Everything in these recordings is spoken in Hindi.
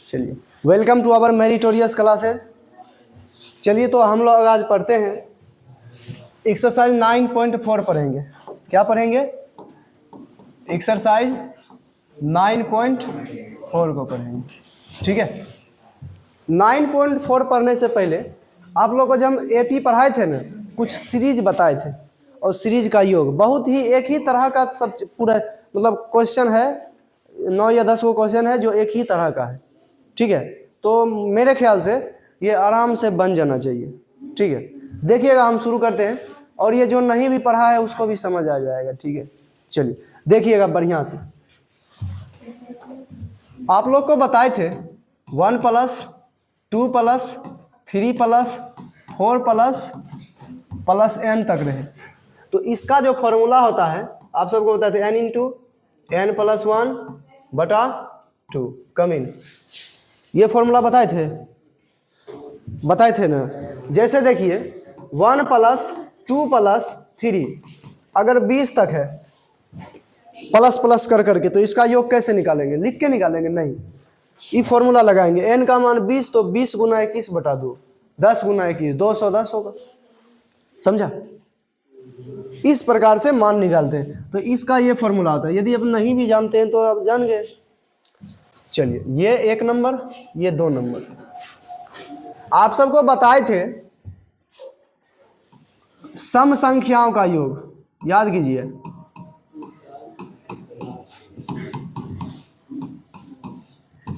चलिए, welcome to our meritorious classes. चलिए, तो हम लोग आज पढ़ते हैं एक्सरसाइज 9.4 पढ़ेंगे। क्या पढ़ेंगे? एक्सरसाइज 9.4 को पढ़ेंगे। ठीक है, 9.4 पढ़ने से पहले आप लोग को जब हम एपी पढ़ाए थे ना, कुछ सीरीज बताए थे, और सीरीज का योग बहुत ही एक ही तरह का सब पूरा मतलब क्वेश्चन है, 9 या 10 को क्वेश्चन है जो एक ही तरह का है। ठीक है, तो मेरे ख्याल से ये आराम से बन जाना चाहिए। ठीक है, देखिएगा, हम शुरू करते हैं, और ये जो नहीं भी पढ़ा है उसको भी समझ आ जाएगा। ठीक है, चलिए देखिएगा बढ़िया से। आप लोग को बताए थे 1 + 2 + 3 + 4 + n तक रहे। तो इसका जो फॉर्मूला होता है आप सबको बताए थे n × n + 1/2 कम इन, ये फॉर्मूला बताए थे ना। जैसे देखिए 1 + 2 + 3 अगर 20 तक है प्लस प्लस कर करके, तो इसका योग कैसे निकालेंगे? लिख के निकालेंगे? नहीं, ये फॉर्मूला लगाएंगे। n का मान 20, तो 20 × 21/2, 10 × 21 210 होगा। समझा? इस प्रकार से मान निकालते हैं। तो इसका ये फॉर्मूला होता है। यदि आप नहीं भी जानते हैं तो आप जान गए। चलिए, ये 1 नंबर, ये 2 नंबर। आप सबको बताए थे सम संख्याओं का योग, याद कीजिए।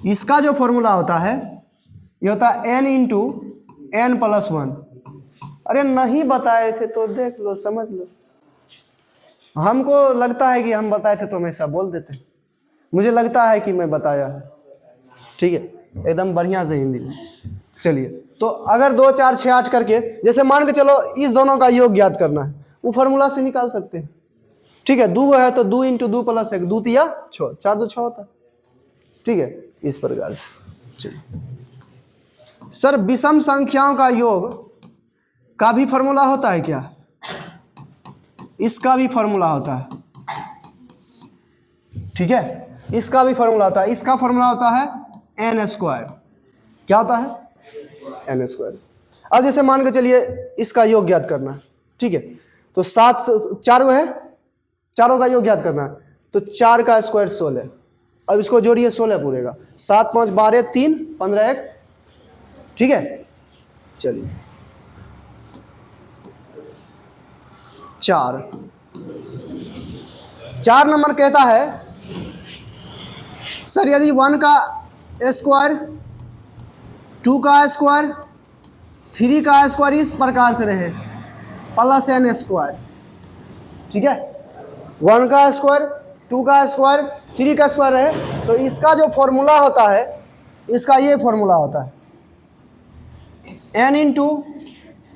इसका जो फॉर्मूला होता है ये होता है n × n + 1। अरे नहीं बताए थे तो देख लो, समझ लो। हमको लगता है कि हम बताए थे तो हमेशा बोल देते। मुझे लगता है कि मैं बताया है। ठीक है, एकदम बढ़िया से हिंदी में। चलिए, तो अगर 2 4 6 8 करके, जैसे मान के चलो इस दोनों का योग ज्ञात करना है, वो फॉर्मूला से निकाल सकते हैं। ठीक है, 2 है तो 2 × 2 + 1 2 × 6 4 2 6 होता है। ठीक है, इस प्रकार से। चलिए सर, विषम संख्याओं का योग का भी फॉर्मूला होता है क्या? इसका भी फॉर्मूला होता है। ठीक है, इसका भी फॉर्मूला होता है। इसका फॉर्मूला होता है n²। क्या होता है? n²। अब जैसे मान के चलिए इसका योग ज्ञात करना है। ठीक है, तो 7 4 है, चारों का योग ज्ञात करना है, तो 4 का स्क्वायर 16। अब इसको जोड़िए, 16 पूरेगा। 7 5 12 3 15 1। ठीक है, चलिए 4 नंबर कहता है सर, यदि 1 का स्क्वायर, 2 का स्क्वायर, 3 का स्क्वायर इस प्रकार से रहे +n²। ठीक है, 1 का स्क्वायर, 2 का स्क्वायर, 3 का स्क्वायर रहे, तो इसका जो फॉर्मूला होता है, इसका ये फॉर्मूला होता है n ×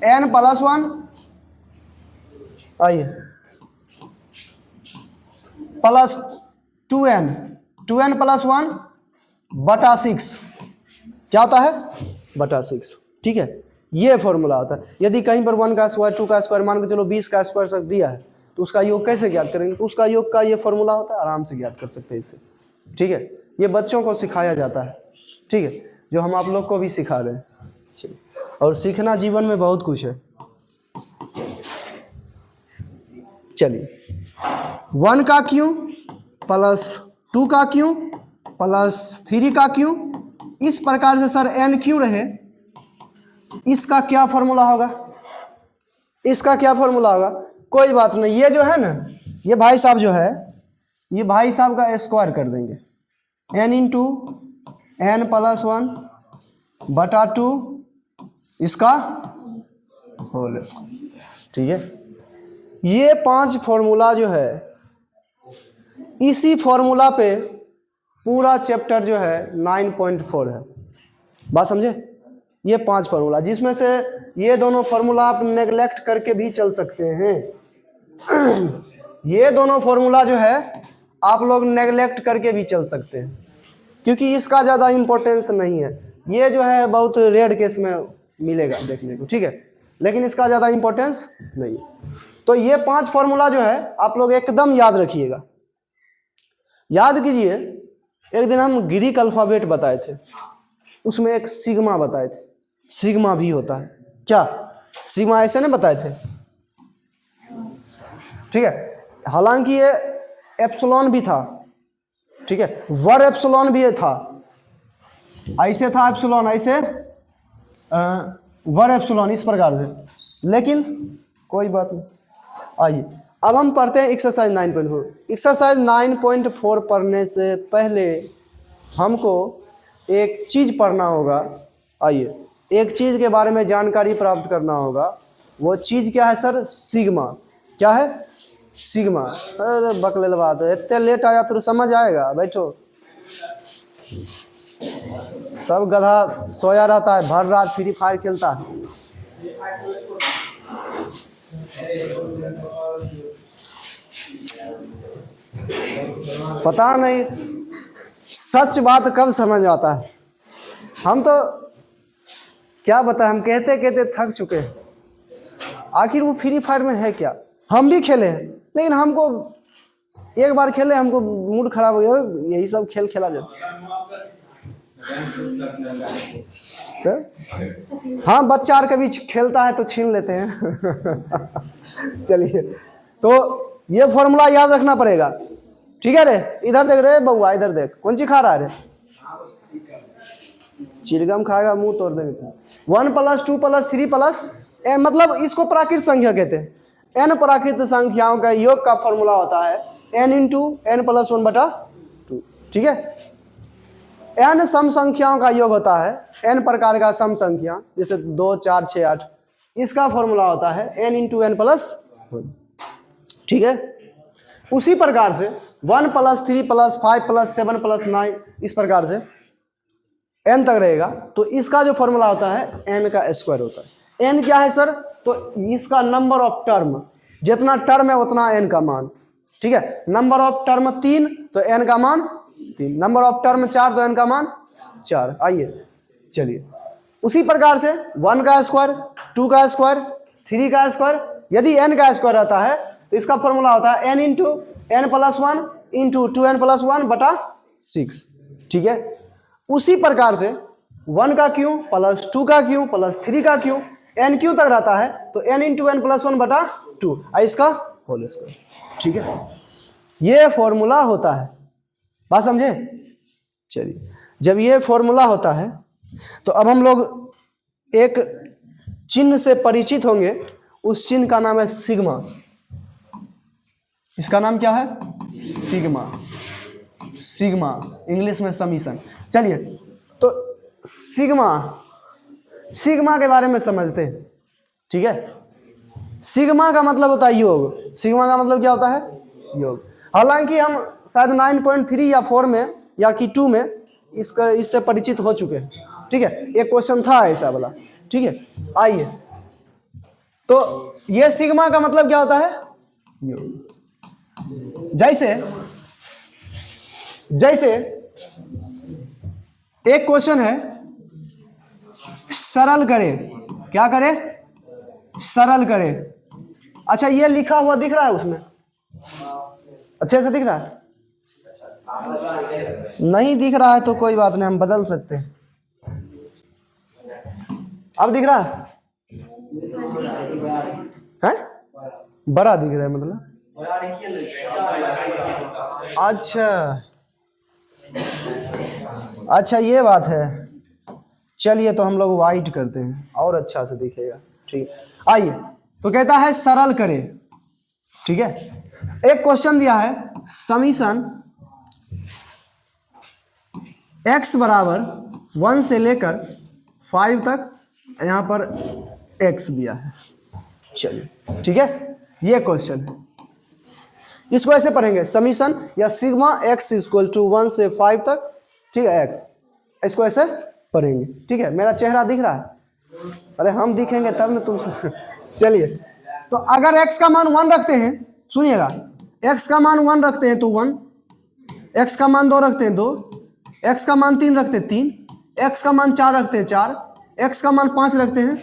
n + 1, आइए, + 2n + 1/6। क्या होता है? /6। ठीक है, ये फॉर्मूला होता है। यदि कहीं पर 1 का स्क्वायर, 2 का स्क्वायर, मान के चलो 20 का स्क्वायर तक दिया है, तो उसका योग कैसे ज्ञात करेंगे? तो उसका योग का ये फॉर्मूला होता है, आराम से ज्ञात कर सकते हैं इससे। ठीक है, ये बच्चों को सिखाया जाता है। ठीक है, जो हम आप लोग को भी सिखा रहे हैं। और सीखना जीवन में बहुत कुछ है। चलिए, 1 का क्यों + 2 का क्यों + 3 का क्यों, इस प्रकार से सर n क्यों रहे, इसका क्या फॉर्मूला होगा? इसका क्या फॉर्मूला होगा? कोई बात नहीं, ये जो है ना, ये भाई साहब जो है, ये भाई साहब का स्क्वायर कर देंगे। n × n + 1/2 इसका होल स्क्वायर। ठीक है, ये 5 फॉर्मूला जो है, इसी फॉर्मूला पे पूरा चैप्टर जो है 9.4 है। बात समझे? ये 5 फॉर्मूला, जिसमें से ये दोनों फॉर्मूला आप नेगलेक्ट करके भी चल सकते हैं। ये दोनों फॉर्मूला जो है आप लोग नेगलेक्ट करके भी चल सकते हैं, क्योंकि इसका ज़्यादा इम्पोर्टेंस नहीं है। ये जो है बहुत रेयर केस में मिलेगा देखने को। ठीक है, लेकिन इसका ज़्यादा इम्पोर्टेंस नहीं है। तो ये 5 फॉर्मूला जो है आप लोग एकदम याद रखिएगा। याद कीजिए, एक दिन हम ग्रीक अल्फ़ाबेट बताए थे। उसमें एक सिग्मा बताए थे, सिग्मा भी होता है क्या, सिग्मा ऐसे नहीं बताए थे, ठीक है। हालांकि ये एप्सिलॉन भी था, ठीक है, वर एप्सिलॉन भी था, ऐसे था एप्सिलॉन, ऐसे वर एप्सिलॉन, इस प्रकार से, लेकिन कोई बात नहीं। आइए अब हम पढ़ते हैं एक्सरसाइज 9.4। एक्सरसाइज 9.4 पढ़ने से पहले हमको एक चीज़ पढ़ना होगा। आइए एक चीज़ के बारे में जानकारी प्राप्त करना होगा। वो चीज़ क्या है सर? सिग्मा। क्या है? सिग्मा। अरे बकलेल बात है, इतने लेट आया तो समझ आएगा, बैठो। सब गधा सोया रहता है, भर रात फ्री फायर खेलता है। पता नहीं सच बात कब समझ आता है। हम तो क्या बताएं, हम कहते कहते थक चुके हैं। आखिर वो फ्री फायर में है क्या? हम भी खेले हैं, लेकिन हमको एक बार खेले हमको मूड खराब हो गया, यही सब खेल खेला जाए तो? हाँ, बच्चा और कभी खेलता है तो छीन लेते हैं। चलिए, तो ये फॉर्मूला याद रखना पड़ेगा, ठीक है रे? इधर देख रे बउआ, इधर देख, कौन सी खा रहा है रे? चिलगम खाएगा, मुंह तोड़ देगा। 1 + 2 + 3 + मतलब इसको प्राकृत संख्या कहते हैं। n प्राकृत संख्याओं का योग का फॉर्मूला होता है n × n + 1/2, ठीक है। n सम संख्याओं का योग होता है, n प्रकार का सम संख्या, जैसे 2, 4, 6, 8, इसका फॉर्मूला होता है n × n + 1, ठीक है। उसी प्रकार से 1 + 3 + 5 + 7 + 9, इस प्रकार से n तक रहेगा, तो इसका जो फॉर्मूला होता है n का स्क्वायर होता है। n क्या है सर? तो इसका नंबर ऑफ टर्म, जितना टर्म है उतना n का मान, ठीक है। नंबर ऑफ टर्म 3 तो n का मान 3, नंबर ऑफ टर्म 4 तो n का मान 4। आइए चलिए, उसी प्रकार से 1 का स्क्वायर, 2 का स्क्वायर, 3 का स्क्वायर, यदि n का स्क्वायर रहता है तो इसका फॉर्मूला होता है n × n + 1 × 2n + 1/6, ठीक है। उसी प्रकार से 1 का क्यू + 2 का क्यू + 3 का क्यू, n क्यू तक रहता है तो n × n + 1/2, इसका होल स्क्वायर, ठीक है। ये फॉर्मूला होता है, बात समझे? चलिए, जब ये फॉर्मूला होता है तो अब हम लोग एक चिन्ह से परिचित होंगे। उस चिन्ह का नाम है सिग्मा। इसका नाम क्या है? सिग्मा। सिग्मा इंग्लिश में समीशन। चलिए, तो सिग्मा के बारे में समझते हैं, ठीक है। सिग्मा का मतलब होता है योग। सिग्मा का मतलब क्या होता है? योग। हालांकि हम शायद 9.3 या 4 में या कि 2 में इससे परिचित हो चुके हैं, ठीक है। एक क्वेश्चन था ऐसा वाला, ठीक है। आइए, तो ये सिग्मा का मतलब क्या होता है? योग। जैसे एक क्वेश्चन है, सरल करे, क्या करे? सरल करे। अच्छा, ये लिखा हुआ दिख रहा है उसमें? अच्छे से दिख रहा है? नहीं दिख रहा है तो कोई बात नहीं, हम बदल सकते हैं। अब दिख रहा है? हैं? बड़ा दिख रहा है मतलब? अच्छा ये बात है। चलिए, तो हम लोग वाइट करते हैं और अच्छा से दिखेगा, ठीक है। आइए, तो कहता है सरल करे, ठीक है। एक क्वेश्चन दिया है, समीशन x = 1 से लेकर 5 तक, यहाँ पर x दिया है। चलिए, ठीक है, ये क्वेश्चन है। इसको ऐसे पढ़ेंगे, समीशन या सिग्मा x = 1 से 5 तक, ठीक है, x, इसको ऐसे पढ़ेंगे, ठीक है। मेरा चेहरा दिख रहा है? अरे हम दिखेंगे तब ना तुमसे। चलिए, तो अगर x का मान 1 रखते हैं, सुनिएगा, x का मान 1 रखते हैं तो 1, x का मान 2 रखते हैं 2, x का मान 3 रखते हैं 3, x का मान 4 रखते हैं 4, x का मान 5 रखते हैं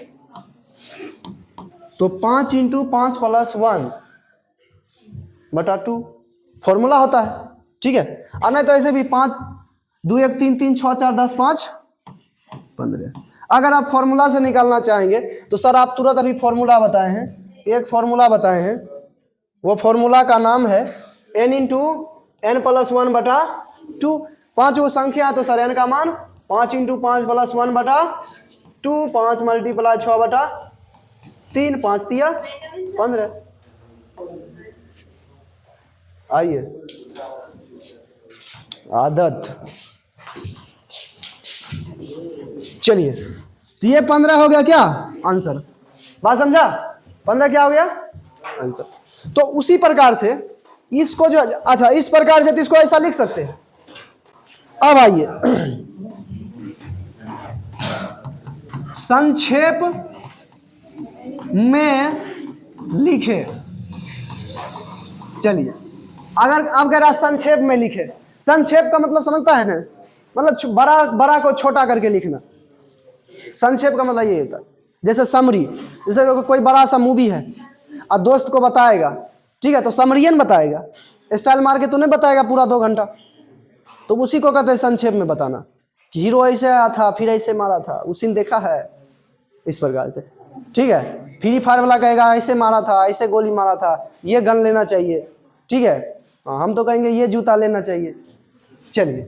तो 5 × 5 + 1/2 फॉर्मूला होता है, ठीक है। और नहीं तो ऐसे भी 5 2 1 3 3 6 4 10 5 15। अगर आप फॉर्मूला से निकालना चाहेंगे तो सर आप तुरंत अभी फॉर्मूला बताए हैं, एक फॉर्मूला बताए हैं, वो फॉर्मूला का नाम है n इंटू एन प्लस 1 बटा 2। 5 वो संख्या है तो सर n का मान 5 इंटू 5 प्लस 1 बटा 2, 5 मल्टीप्लाई 6 बटा 3, 5 तिया 15। आइए आदत, चलिए तो ये 15 हो गया क्या आंसर, बात समझा? 15 क्या हो गया आंसर। तो उसी प्रकार से इसको जो, अच्छा इस प्रकार से तो इसको ऐसा लिख सकते हैं। अब आइए संक्षेप में लिखे। चलिए अगर आप कह रहा संक्षेप में लिखे, संक्षेप का मतलब समझता है ना, मतलब बड़ा बड़ा को छोटा करके लिखना। संक्षेप का मतलब ये होता है, जैसे समरी, जैसे कोई बड़ा सा मूवी है और दोस्त को बताएगा, ठीक है, तो समरियन बताएगा, स्टाइल मार के तो नहीं बताएगा पूरा 2 घंटा, तो उसी को कहते हैं संक्षेप में बताना, कि हीरो ऐसे आया था फिर ऐसे मारा था, उसी ने देखा है, इस प्रकार से, ठीक है। फ्री फायर वाला कहेगा ऐसे मारा था, ऐसे गोली मारा था, ये गन लेना चाहिए, ठीक है, हम तो कहेंगे ये जूता लेना चाहिए। चलिए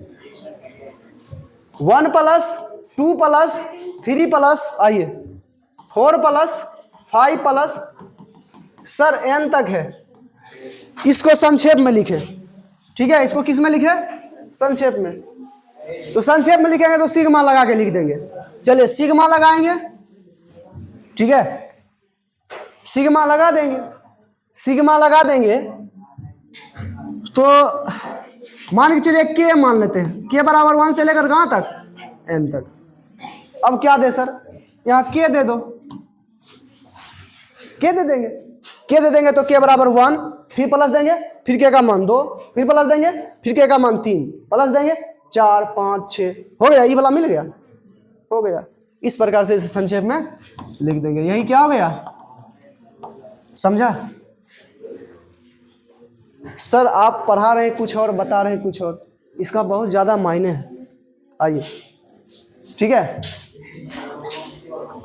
1 प्लस 2 प्लस 3 प्लस आइए 4 प्लस 5 प्लस सर n तक है, इसको संक्षेप में लिखे, ठीक है। इसको किस में लिखे? संक्षेप में। तो संक्षेप में लिखेंगे तो सिग्मा लगा के लिख देंगे। चलिए सिग्मा लगाएंगे, ठीक है, सिग्मा लगा देंगे, सिग्मा लगा देंगे तो मान के चलिए के मान लेते हैं, के बराबर 1 से लेकर कहाँ तक? n तक। अब क्या दे सर? यहाँ के दे दो, के दे देंगे, के दे देंगे तो के बराबर 1, फिर प्लस देंगे, फिर के का मान 2, फिर प्लस देंगे, फिर के का मान 3, प्लस देंगे 4 5 6, हो गया, ये वाला मिल गया, हो गया। इस प्रकार से इसे संक्षेप में लिख देंगे, यही क्या हो गया, समझा? सर आप पढ़ा रहे हैं कुछ और बता रहे हैं कुछ और, इसका बहुत ज्यादा मायने है। आइए ठीक है,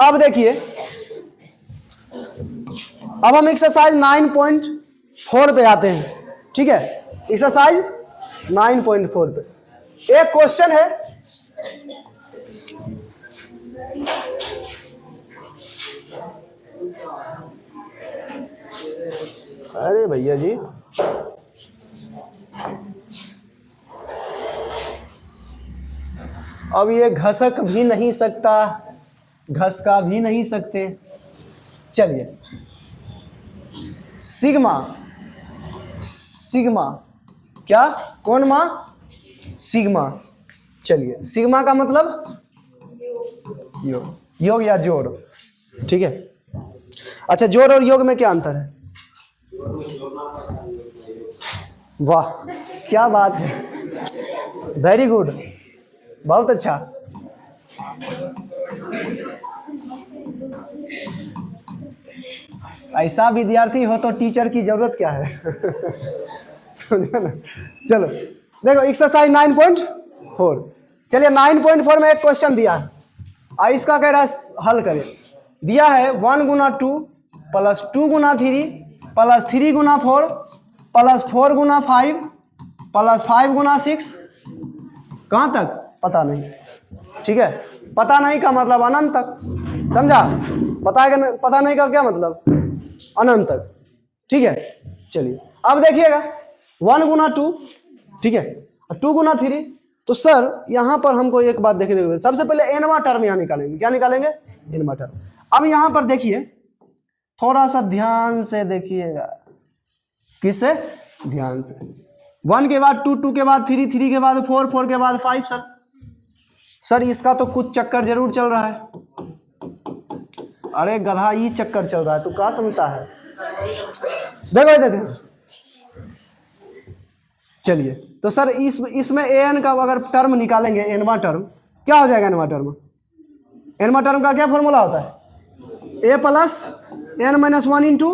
अब देखिए, अब हम एक्सरसाइज 9.4 पे आते हैं, ठीक है। एक्सरसाइज 9.4 पे एक क्वेश्चन है, अरे भैया जी अब ये घसक भी नहीं सकता, घसका भी नहीं सकते। चलिए सिग्मा, सिग्मा क्या, कौन माँ? सिग्मा। चलिए सिग्मा का मतलब योग, योग या जोड़, ठीक है। अच्छा जोड़ और योग में क्या अंतर है? वाह क्या बात है, वेरी गुड, बहुत अच्छा। ऐसा विद्यार्थी हो तो टीचर की जरूरत क्या है। चलो देखो एक्सरसाइज 9.4, चलिए 9.4 में एक क्वेश्चन दिया है, इसका कह रहा है हल करें। दिया है 1 गुना 2 प्लस 2 गुना 3 प्लस 3 गुना 4 प्लस 4 गुना 5 प्लस 5 गुना 6, कहाँ तक पता नहीं, ठीक है। पता नहीं का मतलब अनंत तक, समझा? पता नहीं का क्या मतलब? अनंत तक, ठीक है। चलिए अब देखिएगा 1 गुना 2, ठीक है, 2 गुना 3, तो सर यहां पर हमको एक बात देखने को, सबसे पहले एनवा टर्म यहां निकालेंगे, क्या निकालेंगे? एनवा टर्म। अब यहां पर देखिए, थोड़ा सा ध्यान से देखिएगा, किससे? ध्यान से। 1 के बाद 2, 2 के बाद 3, 3 के बाद 4, 4 के बाद 5। सर इसका तो कुछ चक्कर जरूर चल रहा है। अरे गधा ये चक्कर चल रहा है, तू क्या समझता है? देखो देखो, चलिए तो सर इसमें एन का अगर टर्म निकालेंगे, एनवा टर्म, क्या हो जाएगा? एनवा टर्म, एनवा टर्म का क्या फॉर्मूला होता है? A plus N minus 1 into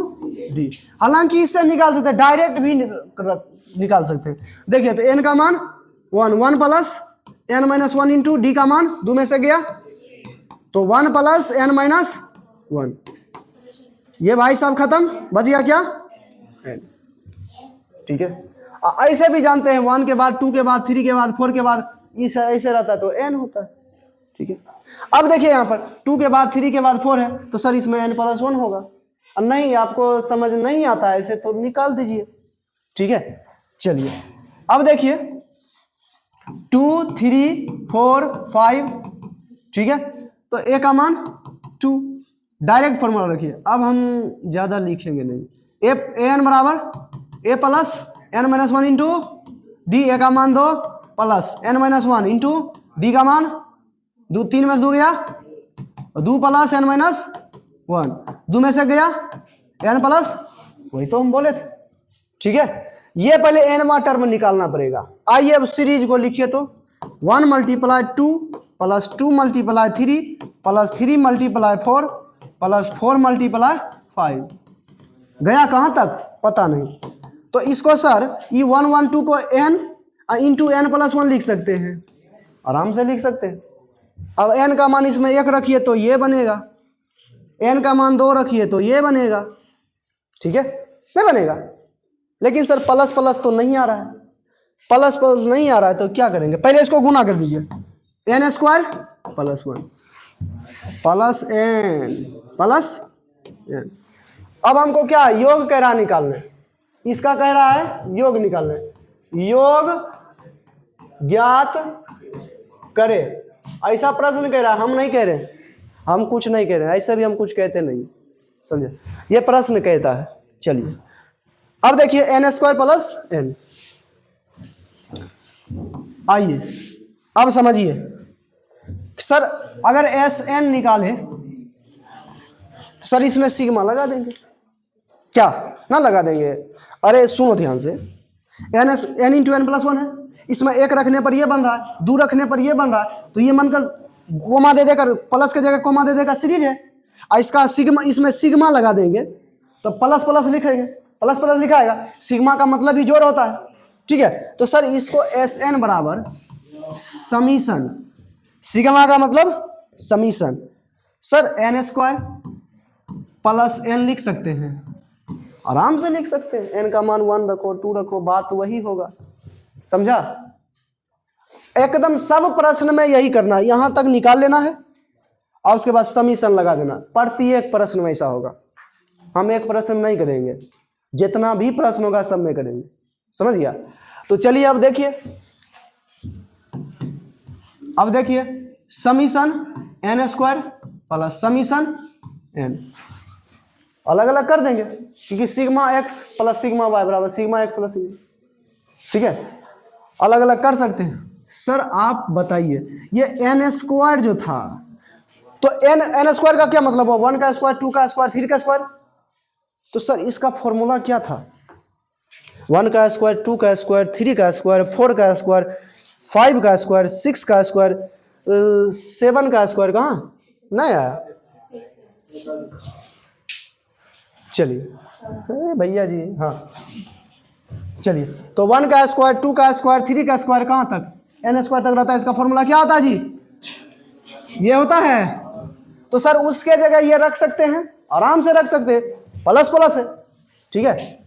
d. हालांकि इससे निकाल सकते हैं, डायरेक्ट भी निकाल सकते हैं। देखिए तो एन का मान 1, 1 plus N minus 1 into D का मान 2 में से गया तो 1 प्लस n माइनस 1, ये भाई साहब खत्म, बच गया क्या n। ठीक है, ऐसे भी जानते हैं 1 के बाद 2 के बाद 3 के बाद 4 के बाद ऐसे रहता है तो n होता है। ठीक है, अब देखिए यहाँ पर 2 के बाद 3 के बाद 4 है तो सर इसमें n प्लस 1 होगा। और नहीं आपको समझ नहीं आता है ऐसे तो निकाल दीजिए। ठीक है, चलिए अब देखिए 2 3 4 5, ठीक है, तो a का मान 2, डायरेक्ट फॉर्मूला रखिए। अब हम ज्यादा लिखेंगे नहीं, an बराबर a plus n minus 1 into d, a का मान 2 plus n minus 1 into D का मान 2, 3 में से 2 गया, 2 प्लस n माइनस 1, 2 में से गया n प्लस, वही तो हम बोले थे। ठीक है, ये पहले n टर्म निकालना पड़ेगा। आइए अब सीरीज को लिखिए तो 1 multiply 2 plus 2 multiply 3 plus 3 multiply 4 plus 4 multiply 5, गया कहाँ तक पता नहीं। तो इसको सर ये 1 1 2 को n इंटू n प्लस 1 लिख सकते हैं, आराम से लिख सकते हैं। अब n का मान इसमें 1 रखिए तो ये बनेगा, n का मान 2 रखिए तो ये बनेगा। ठीक है, नहीं बनेगा, लेकिन सर प्लस प्लस तो नहीं आ रहा है, प्लस प्लस नहीं आ रहा है तो क्या करेंगे, पहले इसको गुना कर दीजिए, n square plus 1 plus n plus n। अब हमको क्या योग कह रहा है निकालने, इसका कह रहा है योग निकालने, योग ज्ञात करे, ऐसा प्रश्न कह रहा है, हम नहीं कह रहे, हम कुछ नहीं कह रहे, ऐसे भी हम कुछ कहते नहीं, समझे, ये प्रश्न कहता है। चलिए अब देखिए n स्क्वायर प्लस n, आइए अब समझिए सर अगर एस एन निकाले तो सर इसमें सिग्मा लगा देंगे, क्या ना लगा देंगे। अरे सुनो ध्यान से, n इंटू एन प्लस 1 है, इसमें 1 रखने पर ये बन रहा है, 2 रखने पर ये बन रहा है, तो ये मनकर कोमा दे देकर प्लस के जगह कोमा दे देकर सीरीज है, और इसका सिग्मा, इसमें सिग्मा लगा देंगे तो प्लस प्लस लिखेंगे, प्लस प्लस लिखाएगा, सिग्मा का मतलब ही जोड़ होता है। ठीक है, तो सर इसको एस एन बराबर समीशन, सिग्मा का मतलब summation, sir N square plus N लिख सकते हैं, आराम से लिख सकते हैं, एन का मान 1 रखो 2 रखो, बात वही होगा, समझा। एकदम सब प्रश्न में यही करना है, यहां तक निकाल लेना है और उसके बाद समीशन लगा देना, प्रत्येक प्रश्न में ऐसा होगा। हम एक प्रश्न में नहीं करेंगे, जितना भी प्रश्न होगा सब में करेंगे, समझ गया। तो चलिए अब देखिए, अब देखिए summation N square plus summation N, अलग अलग कर देंगे क्योंकि sigma X plus sigma Y बराबर सिग्मा एक्स प्लस सिग्मा, ठीक है, अलग अलग कर सकते हैं। सर आप बताइए ये एन स्क्वायर जो था, तो एन स्क्वायर का क्या मतलब हुआ, 1 का स्क्वायर 2 का स्क्वायर 3 का स्क्वायर, तो सर इसका फॉर्मूला क्या था, 1 का स्क्वायर 2 का स्क्वायर 3 का स्क्वायर 4 का स्क्वायर 5 का स्क्वायर 6 का स्क्वायर 7 का स्क्वायर, कहाँ नहीं आया। चलिए भैया जी, हाँ चलिए, तो 1 का स्क्वायर 2 का स्क्वायर 3 का स्क्वायर कहाँ तक, एन स्क्वायर तक रहता है, इसका फॉर्मूला क्या होता है जी, ये होता है। तो सर उसके जगह ये रख सकते हैं, आराम से रख सकते हैं, प्लस प्लस है, ठीक है।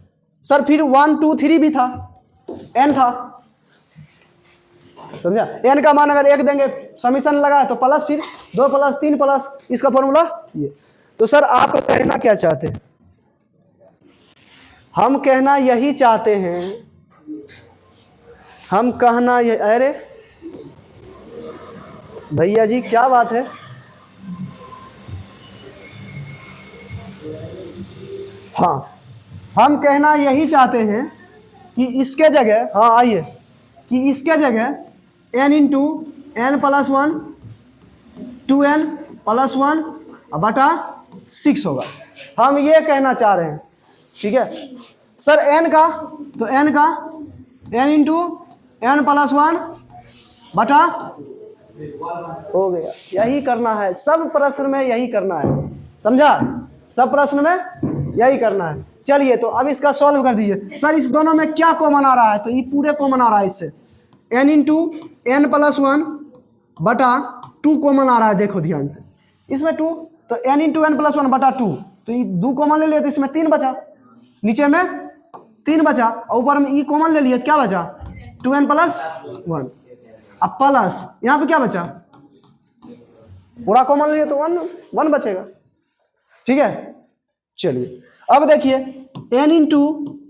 सर फिर 1 2 3 भी था, एन था, समझा, एन का मान अगर 1 देंगे समीशन लगा तो प्लस, फिर 2 प्लस 3 प्लस, इसका फॉर्मूला ये। तो सर आप कहना क्या चाहते हैं, हम कहना यही चाहते हैं, हम कहना ये, अरे भैया जी क्या बात है, हाँ हम कहना यही चाहते हैं कि इसके जगह, हाँ आइए, कि इसके जगह n into N plus 1 2n plus 1 बटा 6 होगा, हम ये कहना चाह रहे हैं, ठीक है। सर n का, तो n का n इंटू एन प्लस 1 बटा हो गया, यही करना है, सब प्रश्न में यही करना है, समझा, सब प्रश्न में यही करना है। चलिए तो अब इसका सॉल्व कर दीजिए। सर इस दोनों में क्या कॉमन आ रहा है, तो ये पूरे कॉमन आ रहा है, इससे n इंटू एन प्लस 1 बटा 2 कॉमन आ रहा है, देखो ध्यान से, इसमें 2, तो n इंटू एन प्लस 1 बटा 2, तो ये 2 कॉमन ले लिया तो इसमें 3 बचा, नीचे में 3 बचा, और ऊपर में ई कॉमन ले लिया तो क्या बचा 2n प्लस 1। अब प्लस यहाँ पे क्या बचा, पूरा कॉमन ले लिया तो 1 बचेगा। ठीक है, चलिए अब देखिए n इंटू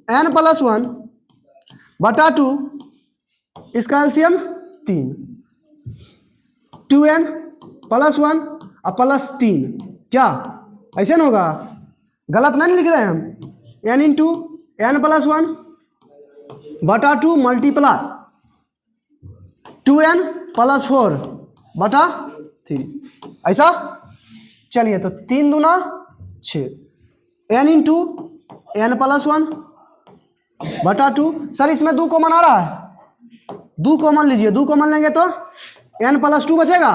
एन प्लस 1 बटा 2, इसका एलसीएम 3, 2n प्लस 1 और प्लस 3, क्या ऐसे ना होगा, गलत नहीं लिख रहे हैं हम। n इंटू एन प्लस 1 बटा 2 मल्टीप्लाई 2n प्लस 4 बटा 3, ऐसा। चलिए तो 3 दूना 6, n इंटू एन प्लस 1 बटा 2, सर इसमें 2 कॉमन आ रहा है, 2 कॉमन लीजिए, 2 कॉमन लेंगे तो n प्लस 2 बचेगा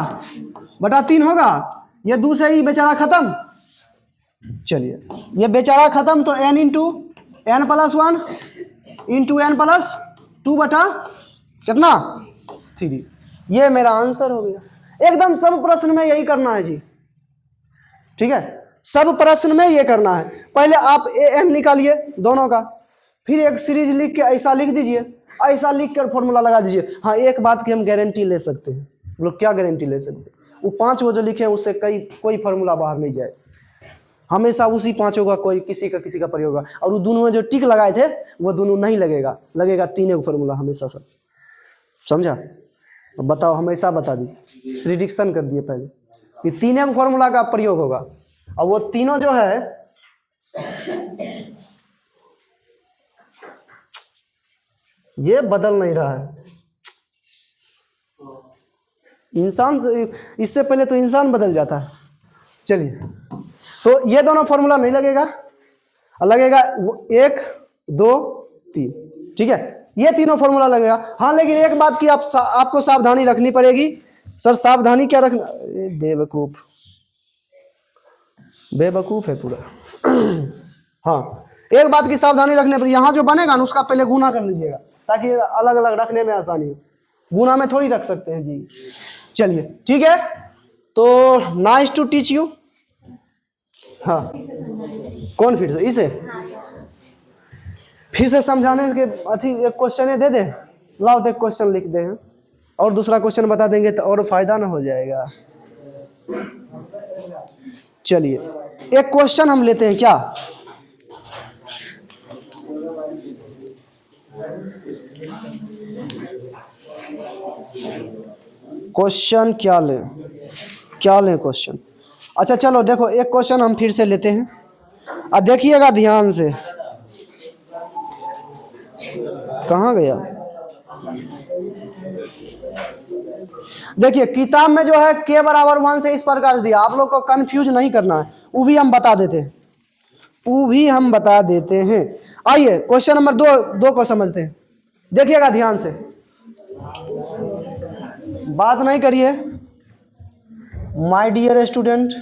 बटा 3 होगा, ये 2 से ही बेचारा खत्म। चलिए ये बेचारा खत्म, तो n into N plus 1 into N plus 2 बटा कितना 3, ये मेरा आंसर हो गया। एकदम सब प्रश्न में यही करना है जी। ठीक है, सब प्रश्न में ये करना है। पहले आप an निकालिए दोनों का, फिर एक सीरीज लिख के ऐसा लिख दीजिए, ऐसा लिख कर फॉर्मूला लगा दीजिए। हाँ, एक बात की हम गारंटी ले सकते हैं, लोग क्या गारंटी ले सकते हैं, वो 5 वो जो लिखे हैं उससे कोई फार्मूला बाहर नहीं जाए, हमेशा उसी 5 का कोई किसी का प्रयोग होगा। और वो दोनों में जो टिक लगाए थे वो दोनों नहीं लगेगा, लगेगा 3 फार्मूला हमेशा। सब समझा? अब बताओ, हमेशा बता दी, प्रिडिक्शन कर दिए पहले कि 3 फार्मूला का प्रयोग होगा, और वो तीनों जो है ये बदल नहीं रहा है। इंसान इससे पहले तो इंसान बदल जाता है। चलिए, तो ये दोनों फॉर्मूला नहीं लगेगा, लगेगा 1 2 3। ठीक है, ये तीनों फॉर्मूला लगेगा। हाँ, लेकिन एक बात की आपको सावधानी रखनी पड़ेगी। सर सावधानी क्या रखना, बेवकूफ है पूरा। हाँ, एक बात की सावधानी रखने पर, यहाँ जो बनेगा ना उसका पहले गुना कर लीजिएगा, ताकि अलग अलग रखने में आसानी हो। गुना में थोड़ी रख सकते हैं जी। चलिए ठीक है, तो नाइस टू टीच यू। हाँ, कौन फिर से इसे फिर से समझाने के अथी एक क्वेश्चन दे दे, लाओ एक क्वेश्चन लिख दे, और दूसरा क्वेश्चन बता देंगे तो और फायदा ना हो जाएगा। चलिए एक क्वेश्चन हम लेते हैं क्या, क्वेश्चन क्या लें क्वेश्चन। अच्छा चलो देखो, एक क्वेश्चन हम फिर से लेते हैं, और देखिएगा ध्यान से। कहाँ गया, देखिए किताब में जो है k बराबर 1 से इस प्रकार से दिया, आप लोग को कंफ्यूज नहीं करना है, वो भी हम बता देते हैं। आइए क्वेश्चन नंबर 2 को समझते हैं। देखिएगा ध्यान से, बात नहीं करिए माय डियर स्टूडेंट।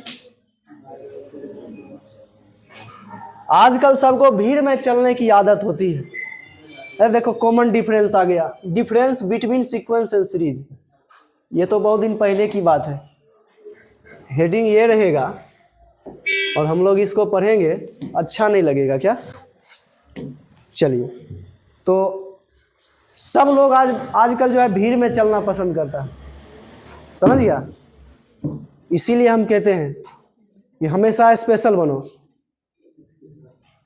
आजकल सबको भीड़ में चलने की आदत होती है। देखो कॉमन डिफरेंस आ गया, difference between sequence and series. ये तो बहुत दिन पहले की बात है। हेडिंग ये रहेगा और हम लोग इसको पढ़ेंगे, अच्छा नहीं लगेगा क्या? चलिए, तो सब लोग आजकल जो है भीड़ में चलना पसंद करता है, समझ गया? इसीलिए हम कहते हैं कि हमेशा स्पेशल बनो।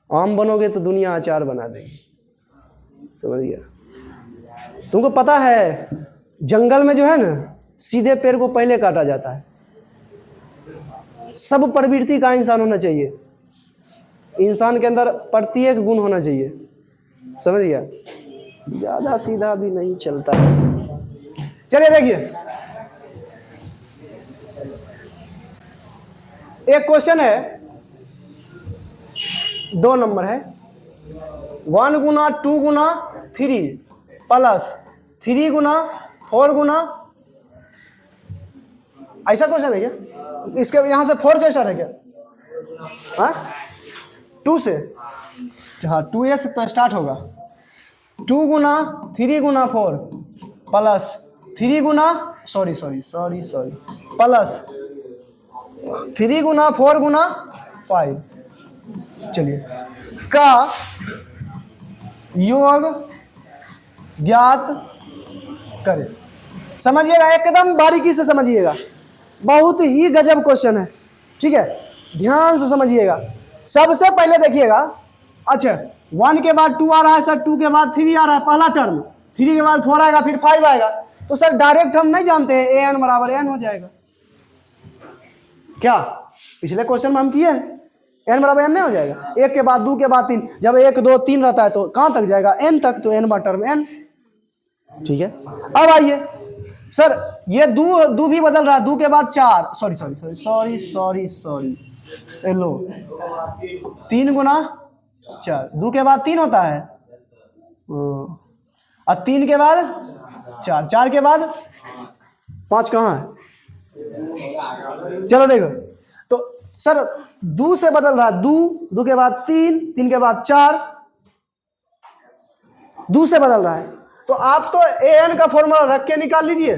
आम बनोगे तो दुनिया अचार बना देगी, समझ गया? तुमको पता है जंगल में जो है ना, सीधे पेड़ को पहले काटा जाता है। सब प्रवृत्ति का इंसान होना चाहिए, इंसान के अंदर प्रत्येक गुण होना चाहिए, समझ गया? ज्यादा सीधा भी नहीं चलता है। चलिए देखिए, एक क्वेश्चन है, 2 नंबर है, 1 गुना 2 गुना 3 प्लस 3 गुना 4 गुना, ऐसा क्वेश्चन है क्या? इसके यहां से 4 से स्टार्ट है क्या? हाँ 2 से, हाँ 2 से तो स्टार्ट होगा। 2 गुना 3 गुना 4 प्लस 3 गुना सॉरी प्लस 3 गुना 4 गुना 5। चलिए का योग ज्ञात करें। समझिएगा, एकदम बारीकी से समझिएगा, बहुत ही गजब क्वेश्चन है, ठीक है, ध्यान से समझिएगा। सबसे पहले देखिएगा, अच्छा 1 के बाद 2 आ रहा है सर, 2 के बाद 3 आ रहा है, पहला टर्म, 3 के बाद 4 आएगा, फिर 5 आएगा, तो सर डायरेक्ट हम नहीं जानते हैं an बराबर n हो जाएगा क्या? पिछले क्वेश्चन में हम किए n बराबर n नहीं हो जाएगा? 1 के बाद 2 के बाद 3, जब 1 2 3 रहता है तो कहां तक जाएगा? n तक, तो n बार टर्म n, ठीक है। अब आइए सर, ये दो भी बदल रहा है, 2 के बाद 4, सॉरी लो 3 गुना 4, 2 के बाद 3 होता है, और 3 के बाद 4, 4 के बाद 5 कहाँ है? चलो देखो, तो सर 2 से बदल रहा है, 2 के बाद 3, 3 के बाद 4, 2 से बदल रहा है, तो आप तो an का फॉर्मूला रख के निकाल लीजिए,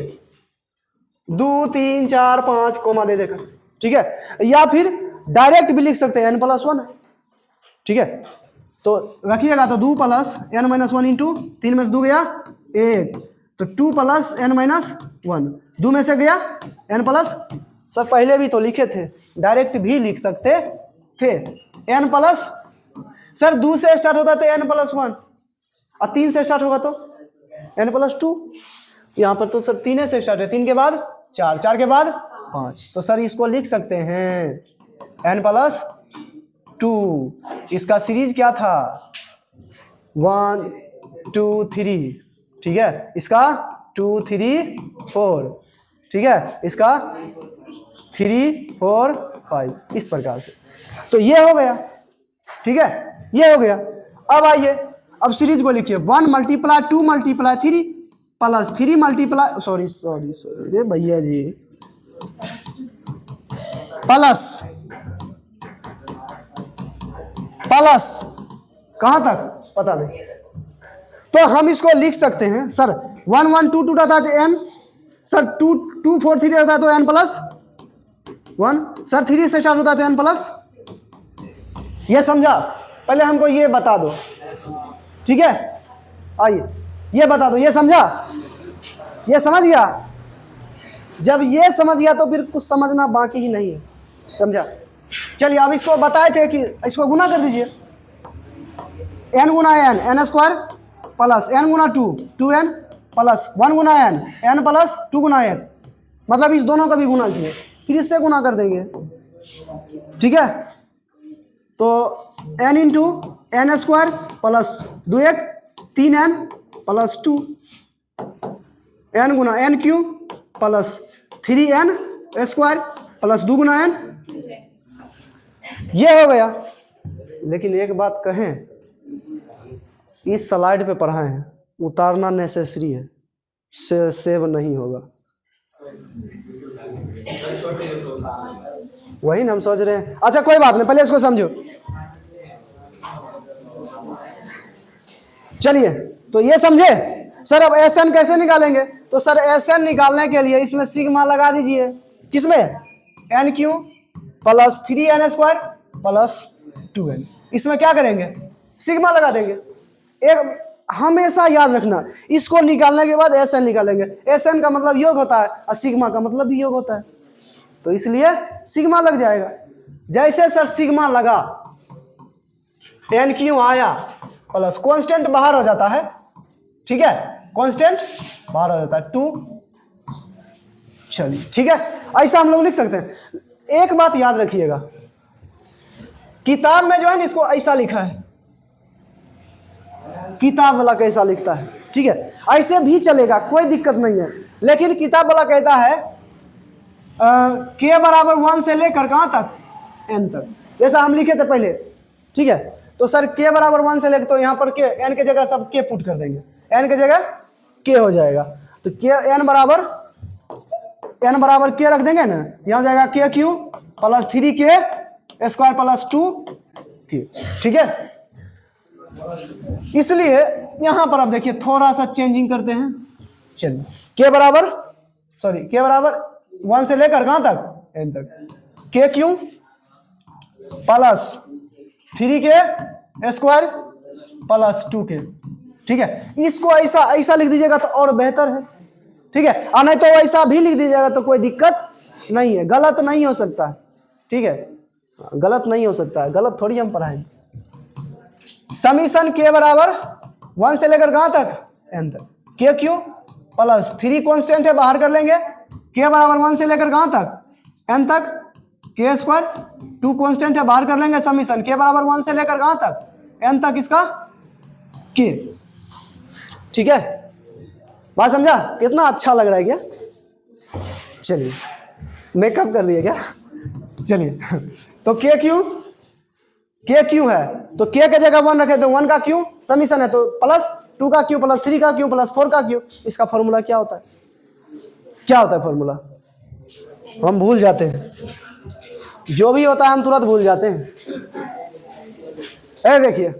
2 3 4 5 कोमा दे देकर, ठीक है, या फिर डायरेक्ट भी लिख सकते हैं n+1 है, ठीक है। तो रखिएगा, तो 2 प्लस n-1 इंटू 3 में से 2 गया 1, तो 2 प्लस n-1, 2 में से गया n प्लस, सर पहले भी तो लिखे थे, डायरेक्ट भी लिख सकते थे, n प्लस, सर 2 से स्टार्ट होता है तो n+1, और 3 से स्टार्ट होगा तो n+2, यहाँ पर तो सर 3 से स्टार्ट है, 3 के बाद 4, 4 के बाद 5, तो सर इसको लिख सकते हैं n+2। इसका सीरीज क्या था? 1 2 3, ठीक है, इसका 2 3 4, ठीक है, इसका 3 4 5, इस प्रकार से। तो ये हो गया, ठीक है, ये हो गया। अब आइए, अब सीरीज को लिखिए, 1 multiply 2 multiply 3 plus 3 multiply, sorry रे भैया जी, प्लस कहां तक पता नहीं, तो हम इसको लिख सकते हैं सर 1 1 2 2 रहता है तो n, सर 2 2 4 3 रहता है तो n+1, सर 3 से स्टार्ट होता है तो n+, ये समझा? पहले हमको ये बता दो, ठीक है, आइए ये बता दो, ये समझा? ये समझ गया? जब ये समझ गया तो फिर कुछ समझना बाकी ही नहीं है, समझा? चलिए अब इसको बताए थे कि इसको गुना कर दीजिए, n गुना n स्क्वायर प्लस n गुना 2 2n प्लस 1 गुना n प्लस 2 गुना n, मतलब इस दोनों का भी गुना किए, फिर इससे गुना कर देंगे, ठीक है। तो n into n square plus 2 1 3n plus 2, n गुना n cube plus 3n square plus 2 गुना n, ये हो गया। लेकिन एक बात कहें, इस स्लाइड पे पढ़ाए हैं, उतारना नेसेसरी है, सेव नहीं होगा, वही ना हम सोच रहे हैं। अच्छा कोई बात नहीं, पहले इसको समझो। चलिए तो ये समझे सर। अब SN कैसे निकालेंगे? तो सर SN निकालने के लिए इसमें सिग्मा लगा दीजिए, किसमें? n cube plus 3n square plus 2n, इसमें क्या करेंगे? सिग्मा लगा देंगे। एक हमेशा याद रखना, इसको निकालने के बाद SN निकालेंगे। SN का मतलब योग होता है और सिग्मा का मतलब भी योग होता है, तो इसलिए सिग्मा लग जाएगा। जैसे सर सिग्मा लगा, n क्यों आया प्लस कांस्टेंट बाहर हो जाता है, ठीक है, कांस्टेंट बाहर हो जाता है 2। चलिए ठीक है, ऐसा हम लोग लिख सकते हैं। एक बात याद रखिएगा, किताब में जो है ना इसको ऐसा लिखा है, किताब वाला कैसा लिखता है, ठीक है, ऐसे भी चलेगा, कोई दिक्कत नहीं है। लेकिन किताब वाला कहता है k बराबर 1 से लेकर कहां तक? n तक, जैसा हम लिखे थे पहले, ठीक है। तो सर k बराबर 1 से लेकर, तो यहाँ पर k, n के जगह सब k पुट कर देंगे, n के जगह k हो जाएगा। तो k n बराबर k रख देंगे ना, यहाँ हो जाएगा k cube plus 3k square plus 2k, ठीक है। इसलिए यहां पर अब देखिए थोड़ा सा चेंजिंग करते हैं। चलिए k बराबर 1 से लेकर कहां तक? n तक। के Q plus 3k square plus 2k। ठीक है, इसको ऐसा ऐसा लिख दीजिएगा तो और बेहतर है। ठीक है, और नहीं तो ऐसा भी लिख दीजिएगा तो कोई दिक्कत नहीं है, गलत नहीं हो सकता। ठीक है, गलत नहीं हो सकता है, गलत थोड़ी हम पढ़ाएंगे। समीशन के बराबर 1 से लेकर कहां तक, n तक। के क्यू प्लस 3 कांस्टेंट है, बाहर कर लेंगे। के बराबर 1 से लेकर कहां तक, n तक। के स्क्वायर 2 कांस्टेंट है, बाहर कर लेंगे। समीशन के बराबर 1 से लेकर कहां तक, n तक इसका के। ठीक है, बात समझा? कितना अच्छा लग रहा है क्या? चलिए, मेकअप कर दिया क्या? चलिए, तो के क्यू है तो के के जगह 1 रखे तो 1 का क्यू, समीशन है तो प्लस 2 का क्यू प्लस 3 का क्यू प्लस 4 का क्यू। इसका फॉर्मूला क्या होता है? क्या होता है फॉर्मूला? हम भूल जाते हैं, जो भी होता है हम तुरंत भूल जाते हैं। देखिए,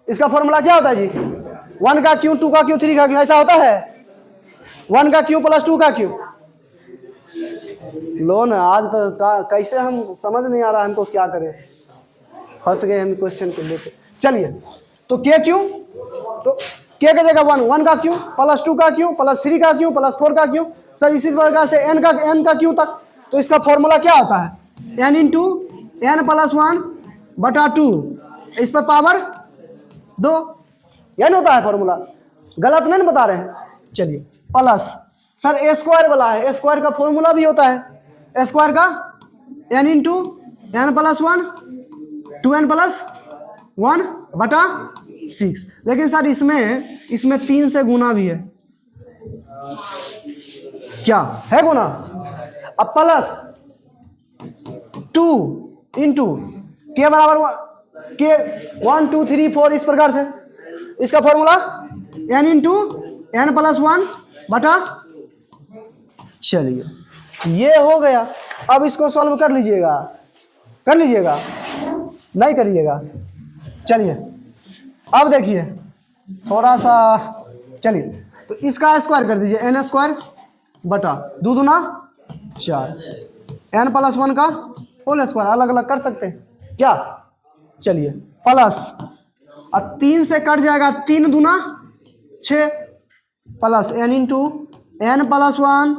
इसका फॉर्मूला क्या होता है जी? 1 का क्यू 2 का क्यू 3 का क्यू, ऐसा होता है। 1 का क्यू प्लस 2 का क्यू। लो ना, आज तो कैसे हम समझ नहीं आ रहा हमको क्या करें, फंस गए हम क्वेश्चन को लेकर। चलिए, तो के क्यू, तो के के जगह 1 का क्यू प्लस 2 का क्यू प्लस 3 का क्यू प्लस 4 का क्यू। सर इसी प्रकार से n का क्यू तक। तो इसका फॉर्मूला क्या होता है? n इंटू n प्लस 1 बटा 2, इस पर पावर 2, यही होता है फॉर्मूला। गलत नहीं बता रहे हैं। चलिए, प्लस सर ए स्क्वायर वाला है, ए स्क्वायर का फॉर्मूला भी होता है। ए स्क्वायर का n into n plus 1 2n plus 1 बटा 6। लेकिन सर इसमें 3 से गुना भी है। क्या है गुना? अब प्लस 2 इंटू के बराबर के 1 2 3 4, इस प्रकार से इसका formula n into n plus 1 बटा। चलिए, ये हो गया। अब इसको सॉल्व कर लीजिएगा, नहीं करिएगा। चलिए, अब देखिए थोड़ा सा, चलिए तो इसका स्क्वायर कर दीजिए, n स्क्वायर बटा 2 दूना 4, n प्लस 1 का होल स्क्वायर, अलग अलग कर सकते हैं क्या? चलिए, प्लस 3 से कट जाएगा, 3 दूना 6 plus n into n plus 1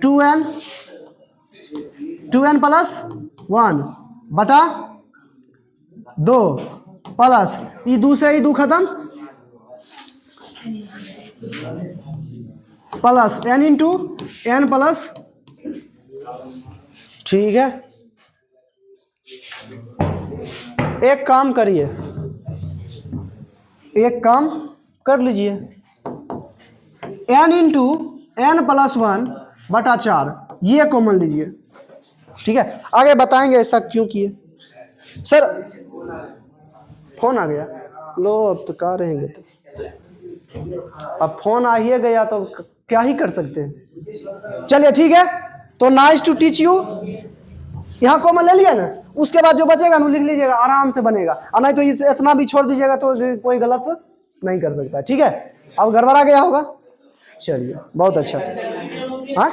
2n plus 1 बटा 2 प्लस ये 2 से 2 खत्म plus n into n plus. ठीक है, एक काम करिए, एक काम कर लीजिए, n इंटू n प्लस 1 बटा 4, ये कॉमन लीजिए। ठीक है, आगे बताएंगे ऐसा क्यों किए। सर फोन आ गया, लो अब तो कहाँ रहेंगे, तो अब फोन आ ही गया तो क्या ही कर सकते हैं। चलिए ठीक है, तो नाइस टू टीच यू, यहाँ कॉमन ले लिया ना, उसके बाद जो बचेगा ना लिख लीजिएगा, आराम से बनेगा। और नहीं तो इतना भी छोड़ दीजिएगा तो कोई गलत नहीं कर सकता। ठीक है, अब गड़बड़ा गया होगा। चलिए, बहुत अच्छा। हाँ